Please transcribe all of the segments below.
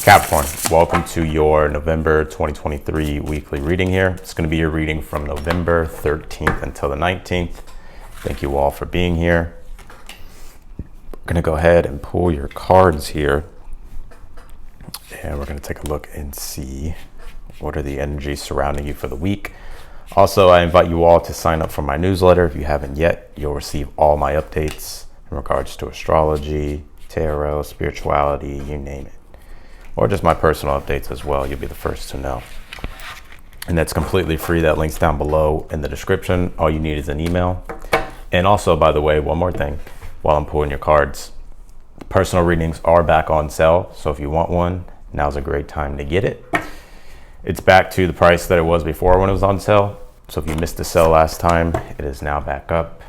Capricorn, welcome to your November 2023 weekly reading here. It's going to be your reading from November 13th until the 19th. Thank you all for being here. I'm going to go ahead and pull your cards here. And we're going to take a look and see what are the energies surrounding you for the week. Also, I invite you all to sign up for my newsletter. If you haven't yet, you'll receive all my updates in regards to astrology, tarot, spirituality, you name it. Or just my personal updates as well. You'll be the first to know. And that's completely free. That link's down below in the description. All you need is an email. And also, by the way, one more thing while I'm pulling your cards. Personal readings are back on sale. So if you want one, now's a great time to get it. It's back to the price that it was before when it was on sale. So if you missed the sale last time, it is now back up.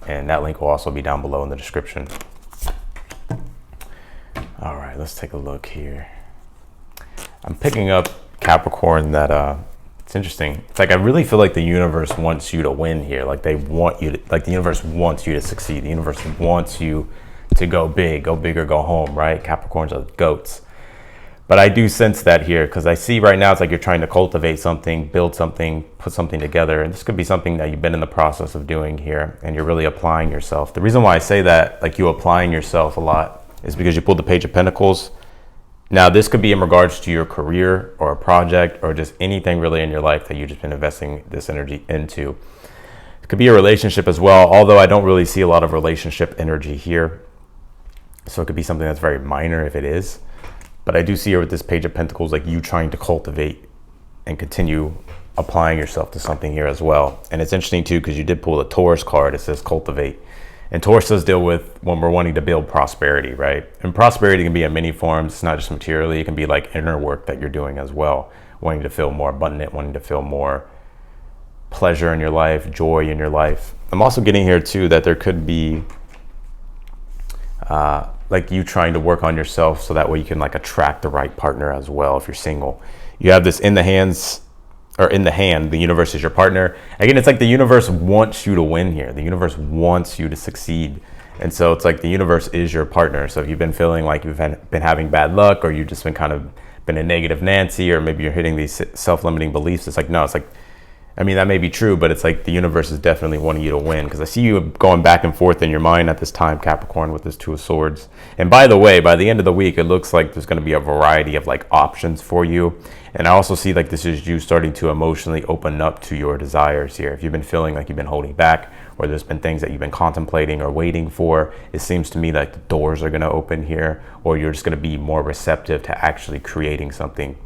And that link will also be down below in the description. All right, let's take a look here. I'm picking up, Capricorn, that it's interesting. It's like I really feel like the universe wants you to win here. Like they want you to, like the universe wants you to succeed. The universe wants you to go big or go home, right? Capricorns are goats. But I do sense that here because I see right now it's like you're trying to cultivate something, build something, put something together. And this could be something that you've been in the process of doing here and you're really applying yourself. The reason why I say that, like you applying yourself a lot, is because you pulled the Page of Pentacles. Now, this could be in regards to your career or a project or just anything really in your life that you've just been investing this energy into. It could be a relationship as well, although I don't really see a lot of relationship energy here. So it could be something that's very minor if it is. But I do see here with this Page of Pentacles, like you trying to cultivate and continue applying yourself to something here as well. And it's interesting too, because you did pull the Taurus card. It says cultivate. And Taurus does deal with when we're wanting to build prosperity, right? And prosperity can be in many forms. It's not just materially. It can be like inner work that you're doing as well. Wanting to feel more abundant, wanting to feel more pleasure in your life, joy in your life. I'm also getting here too that there could be like you trying to work on yourself so that way you can like attract the right partner as well if you're single. You have this in the hands, or in the hand, the universe is your partner. Again, it's like the universe wants you to win here. The universe wants you to succeed. And so it's like the universe is your partner. So if you've been feeling like you've been having bad luck or you've just been kind of been a negative Nancy, or maybe you're hitting these self-limiting beliefs, it's like, no, it's like, I mean, that may be true, but it's like the universe is definitely wanting you to win because I see you going back and forth in your mind at this time, Capricorn, with this Two of Swords. And by the way, by the end of the week, it looks like there's going to be a variety of like options for you. And I also see like this is you starting to emotionally open up to your desires here. If you've been feeling like you've been holding back or there's been things that you've been contemplating or waiting for, it seems to me like the doors are going to open here, or you're just going to be more receptive to actually creating something.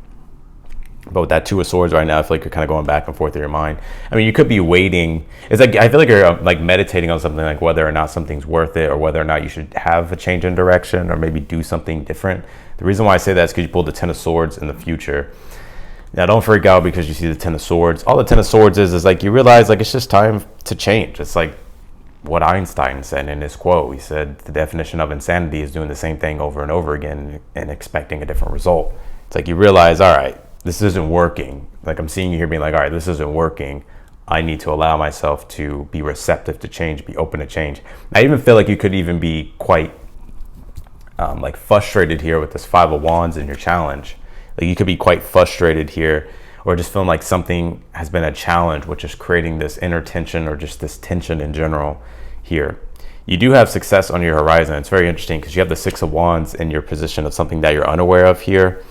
But with that Two of Swords right now, I feel like you're kind of going back and forth in your mind. I mean, you could be waiting. It's like, I feel like you're like meditating on something, like whether or not something's worth it or whether or not you should have a change in direction or maybe do something different. The reason why I say that is because you pulled the Ten of Swords in the future. Now, don't freak out because you see the Ten of Swords. All the Ten of Swords is like you realize like it's just time to change. It's like what Einstein said in his quote. He said the definition of insanity is doing the same thing over and over again and expecting a different result. It's like you realize, all right, this isn't working. Like I'm seeing you here being like, all right, this isn't working. I need to allow myself to be receptive to change, be open to change. I even feel like you could even be quite like frustrated here with this Five of Wands in your challenge. Like you could be quite frustrated here or just feeling like something has been a challenge, which is creating this inner tension or just this tension in general here. You do have success on your horizon. It's very interesting because you have the Six of Wands in your position of something that you're unaware of here.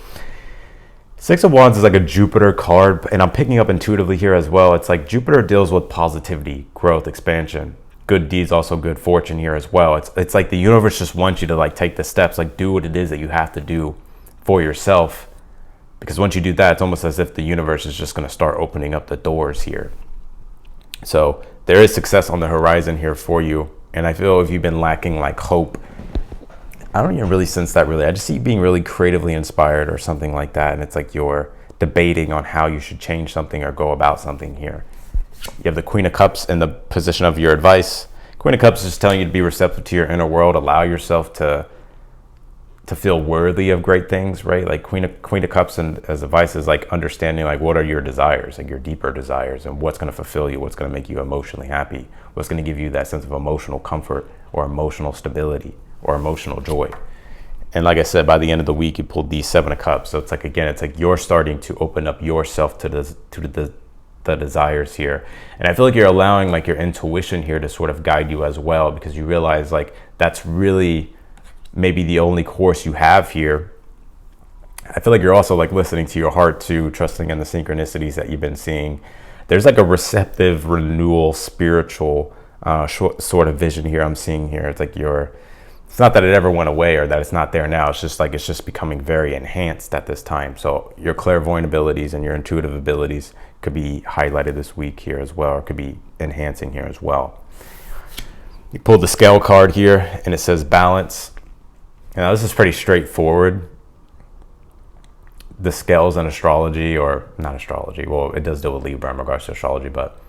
Six of Wands is like a Jupiter card, and I'm picking up intuitively here as well. It's like Jupiter deals with positivity, growth, expansion, good deeds, also good fortune here as well. It's like the universe just wants you to like take the steps, like do what it is that you have to do for yourself. Because once you do that, it's almost as if the universe is just going to start opening up the doors here. So there is success on the horizon here for you. And I feel if you've been lacking like hope, I don't even really sense that really. I just see you being really creatively inspired or something like that. And it's like you're debating on how you should change something or go about something here. You have the Queen of Cups in the position of your advice. Queen of Cups is just telling you to be receptive to your inner world. Allow yourself to feel worthy of great things, right? Like Queen of Cups and as advice is like understanding like what are your desires, like your deeper desires, and what's going to fulfill you, what's going to make you emotionally happy, what's going to give you that sense of emotional comfort or emotional stability or emotional joy. And like I said, by the end of the week, you pulled the Seven of Cups. So it's like, again, it's like you're starting to open up yourself to the desires here. And I feel like you're allowing like your intuition here to sort of guide you as well, because you realize like that's really maybe the only course you have here. I feel like you're also like listening to your heart too, trusting in the synchronicities that you've been seeing. There's like a receptive renewal, spiritual sort of vision here I'm seeing here. It's like it's not that it ever went away or that it's not there now. It's just like, it's just becoming very enhanced at this time. So your clairvoyant abilities and your intuitive abilities could be highlighted this week here as well, or could be enhancing here as well. You pulled the scale card here and it says balance. Now this is pretty straightforward. The scales in astrology, or not astrology, well, it does deal with Libra in regards to astrology, but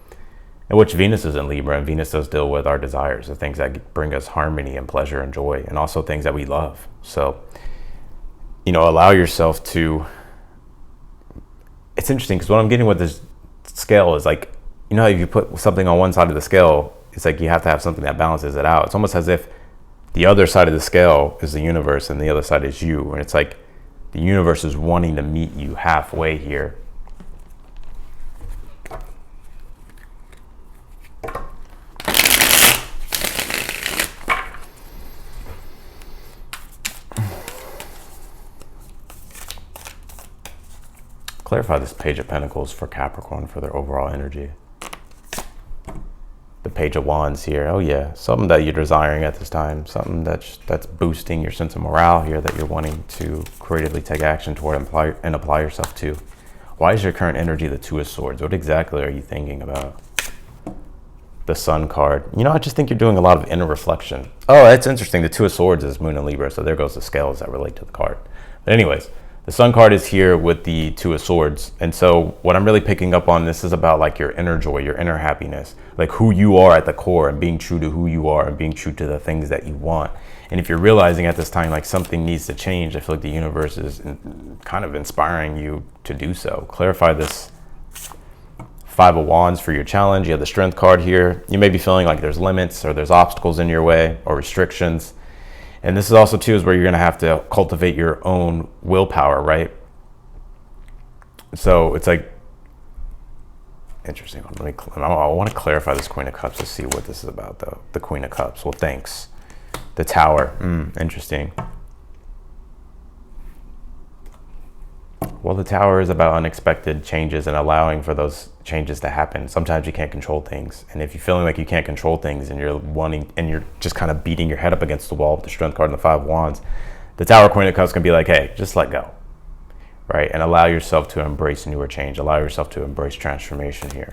in which Venus is in Libra, and Venus does deal with our desires, the things that bring us harmony and pleasure and joy, and also things that we love. So, allow yourself to, it's interesting because what I'm getting with this scale is like, if you put something on one side of the scale, it's like you have to have something that balances it out. It's almost as if the other side of the scale is the universe and the other side is you. And it's like the universe is wanting to meet you halfway here. Clarify this Page of Pentacles for Capricorn for their overall energy. The Page of Wands here. Oh yeah, something that you're desiring at this time. Something that's boosting your sense of morale here, that you're wanting to creatively take action toward and apply yourself to. Why is your current energy the Two of Swords? What exactly are you thinking about? The Sun card. I just think you're doing a lot of inner reflection. Oh, that's interesting. The Two of Swords is Moon and Libra, so there goes the scales that relate to the card. But anyways, the Sun card is here with the Two of Swords. And so what I'm really picking up on, this is about like your inner joy, your inner happiness, like who you are at the core, and being true to who you are and being true to the things that you want. And if you're realizing at this time, like something needs to change, I feel like the universe is kind of inspiring you to do so. Clarify this Five of Wands for your challenge. You have the Strength card here. You may be feeling like there's limits or there's obstacles in your way or restrictions. And this is also too is where you're going to have to cultivate your own willpower, right? So it's like interesting. I want to clarify this Queen of Cups to see what this is about, though. The Queen of Cups. Well, thanks. The Tower. Interesting. Well, the Tower is about unexpected changes and allowing for those changes to happen. Sometimes you can't control things. And if you're feeling like you can't control things and you're just kind of beating your head up against the wall with the Strength card and the Five of Wands, the Tower Queen of Cups can be like, hey, just let go, right? And allow yourself to embrace newer change. Allow yourself to embrace transformation here.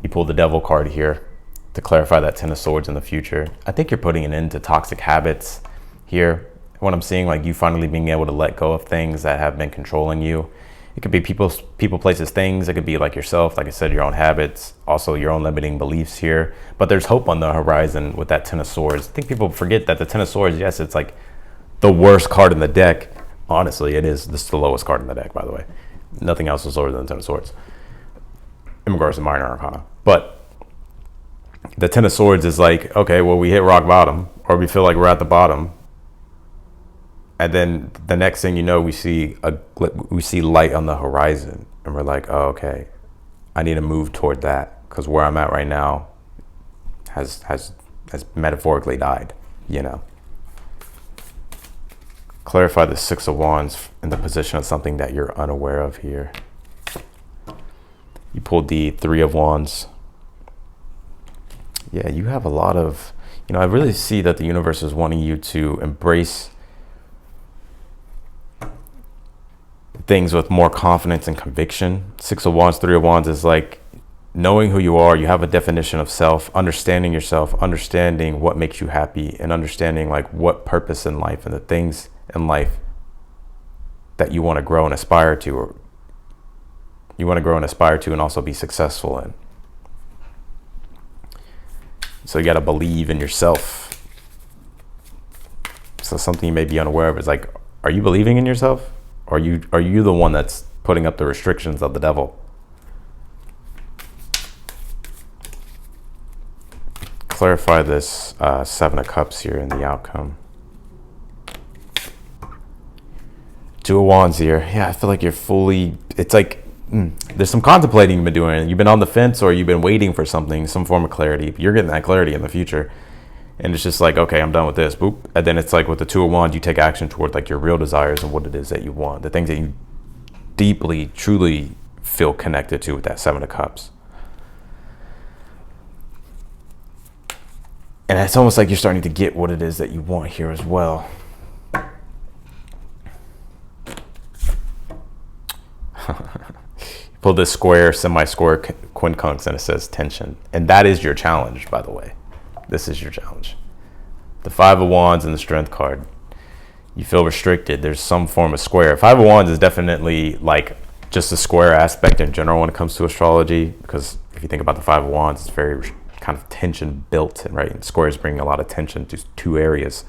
You pull the Devil card here to clarify that Ten of Swords in the future. I think you're putting an end to toxic habits here. What I'm seeing, like you finally being able to let go of things that have been controlling you. It could be people, places, things. It could be like yourself, like I said, your own habits, also your own limiting beliefs here. But there's hope on the horizon with that Ten of Swords. I think people forget that the Ten of Swords, yes, it's like the worst card in the deck. Honestly, it is. This is the lowest card in the deck, by the way. Nothing else is lower than the Ten of Swords in regards to minor arcana. But the Ten of Swords is like, okay, well, we hit rock bottom, or we feel like we're at the bottom, and then the next thing you know, we see light on the horizon, and we're like, oh, okay, I need to move toward that, because where I'm at right now has metaphorically died. Clarify the Six of Wands in the position of something that you're unaware of here. You pulled the Three of Wands. Yeah, you have a lot of, I really see that the universe is wanting you to embrace things with more confidence and conviction. Six of Wands, Three of Wands is like knowing who you are. You have a definition of self, understanding yourself, understanding what makes you happy, and understanding like what purpose in life and the things in life that you want to grow and aspire to, or you want to grow and aspire to and also be successful in. So you got to believe in yourself. So something you may be unaware of is like, are you believing in yourself? Or are you the one that's putting up the restrictions of the devil? clarify this Seven of Cups here in the outcome. Two of Wands here. Yeah, I feel like you're fully, it's like, there's some contemplating you've been doing. You've been on the fence, or you've been waiting for something, some form of clarity. But you're getting that clarity in the future. And it's just like, okay, I'm done with this. Boop. And then it's like with the Two of Wands, you take action toward like your real desires and what it is that you want. The things that you deeply, truly feel connected to with that Seven of Cups. And it's almost like you're starting to get what it is that you want here as well. Pull this square, semi-square quincunx, and it says tension. And that is your challenge, by the way. This is your challenge. The Five of Wands and the Strength card. You feel restricted. There's some form of square. Five of Wands is definitely like just a square aspect in general when it comes to astrology. Because if you think about the Five of Wands, it's very kind of tension built, right? And squares bring a lot of tension to two areas.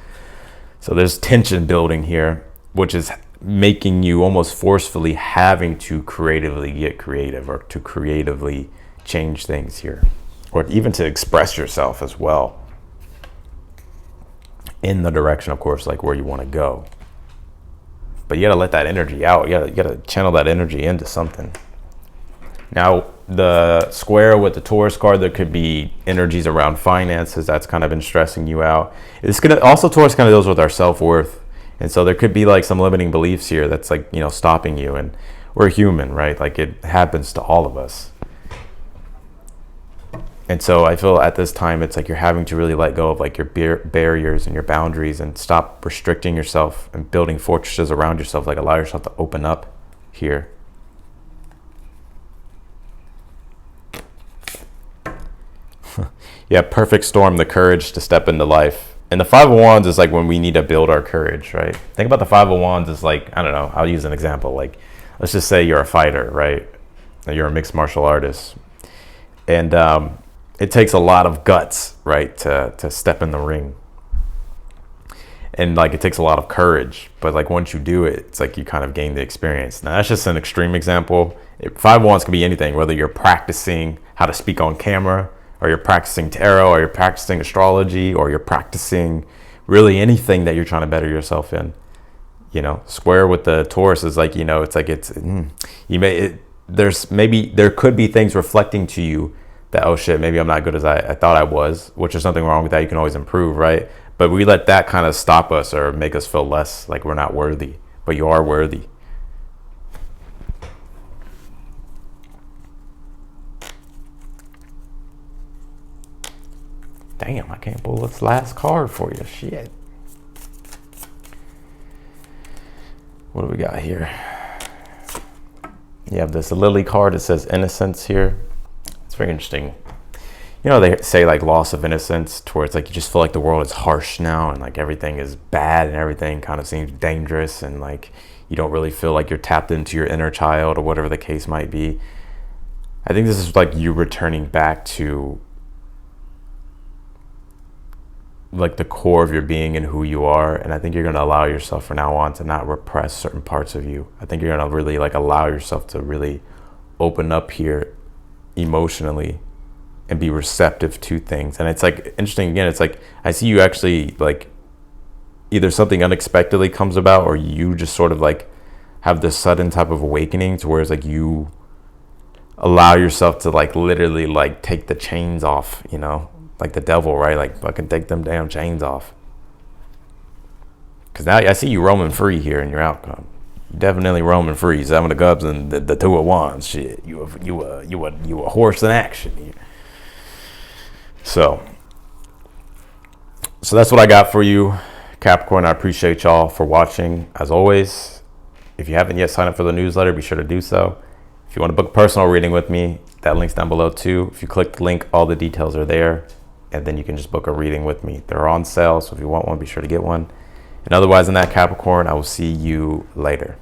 So there's tension building here, which is making you almost forcefully having to creatively get creative, or to creatively change things here, or even to express yourself as well in the direction, of course, like where you want to go. But you got to let that energy out. You got to channel that energy into something. Now, the square with the Taurus card, there could be energies around finances that's kind of been stressing you out. It's gonna also, Taurus kind of deals with our self-worth. And so there could be like some limiting beliefs here that's like, you know, stopping you. And we're human, right? Like it happens to all of us. And so I feel at this time, it's like you're having to really let go of like your barriers and your boundaries, and stop restricting yourself and building fortresses around yourself. Like allow yourself to open up here. Yeah, perfect storm, the courage to step into life. And the Five of Wands is like when we need to build our courage, right? Think about the Five of Wands as like, I don't know, I'll use an example. Like, let's just say you're a fighter, right? You're a mixed martial artist. And it takes a lot of guts, right, to step in the ring. And like, it takes a lot of courage. But like, once you do it, it's like you kind of gain the experience. Now, that's just an extreme example. Five of Wands can be anything, whether you're practicing how to speak on camera, or you're practicing tarot, or you're practicing astrology, or you're practicing really anything that you're trying to better yourself in. You know, square with the Taurus is like, you know, it's like there could be things reflecting to you that, oh shit, maybe I'm not good as I thought I was, which there's nothing wrong with that. You can always improve, right? But we let that kind of stop us or make us feel less like we're not worthy, but you are worthy. Damn, I can't pull this last card for you. Shit. What do we got here? You have this lily card that says innocence here. It's very interesting. You know, they say like loss of innocence, towards like you just feel like the world is harsh now, and like everything is bad, and everything kind of seems dangerous, and like you don't really feel like you're tapped into your inner child, or whatever the case might be. I think this is like you returning back to like the core of your being and who you are. And I think you're going to allow yourself from now on to not repress certain parts of you. I think you're going to really like allow yourself to really open up here emotionally and be receptive to things. And it's like interesting, again, it's like I see you actually like either something unexpectedly comes about, or you just sort of like have this sudden type of awakening to where it's like you allow yourself to like literally like take the chains off, you know, like the devil, right? Like fucking take them damn chains off. Because now I see you roaming free here in your outcome. Definitely roaming free. Seven of Cups and the Two of Wands. Shit, you a horse in action here. So that's what I got for you, Capricorn. I appreciate y'all for watching. As always, if you haven't yet signed up for the newsletter, be sure to do so. If you want to book a personal reading with me, that link's down below too. If you click the link, all the details are there, and then you can just book a reading with me. They're on sale, so if you want one, be sure to get one. And otherwise, in that, Capricorn, I will see you later.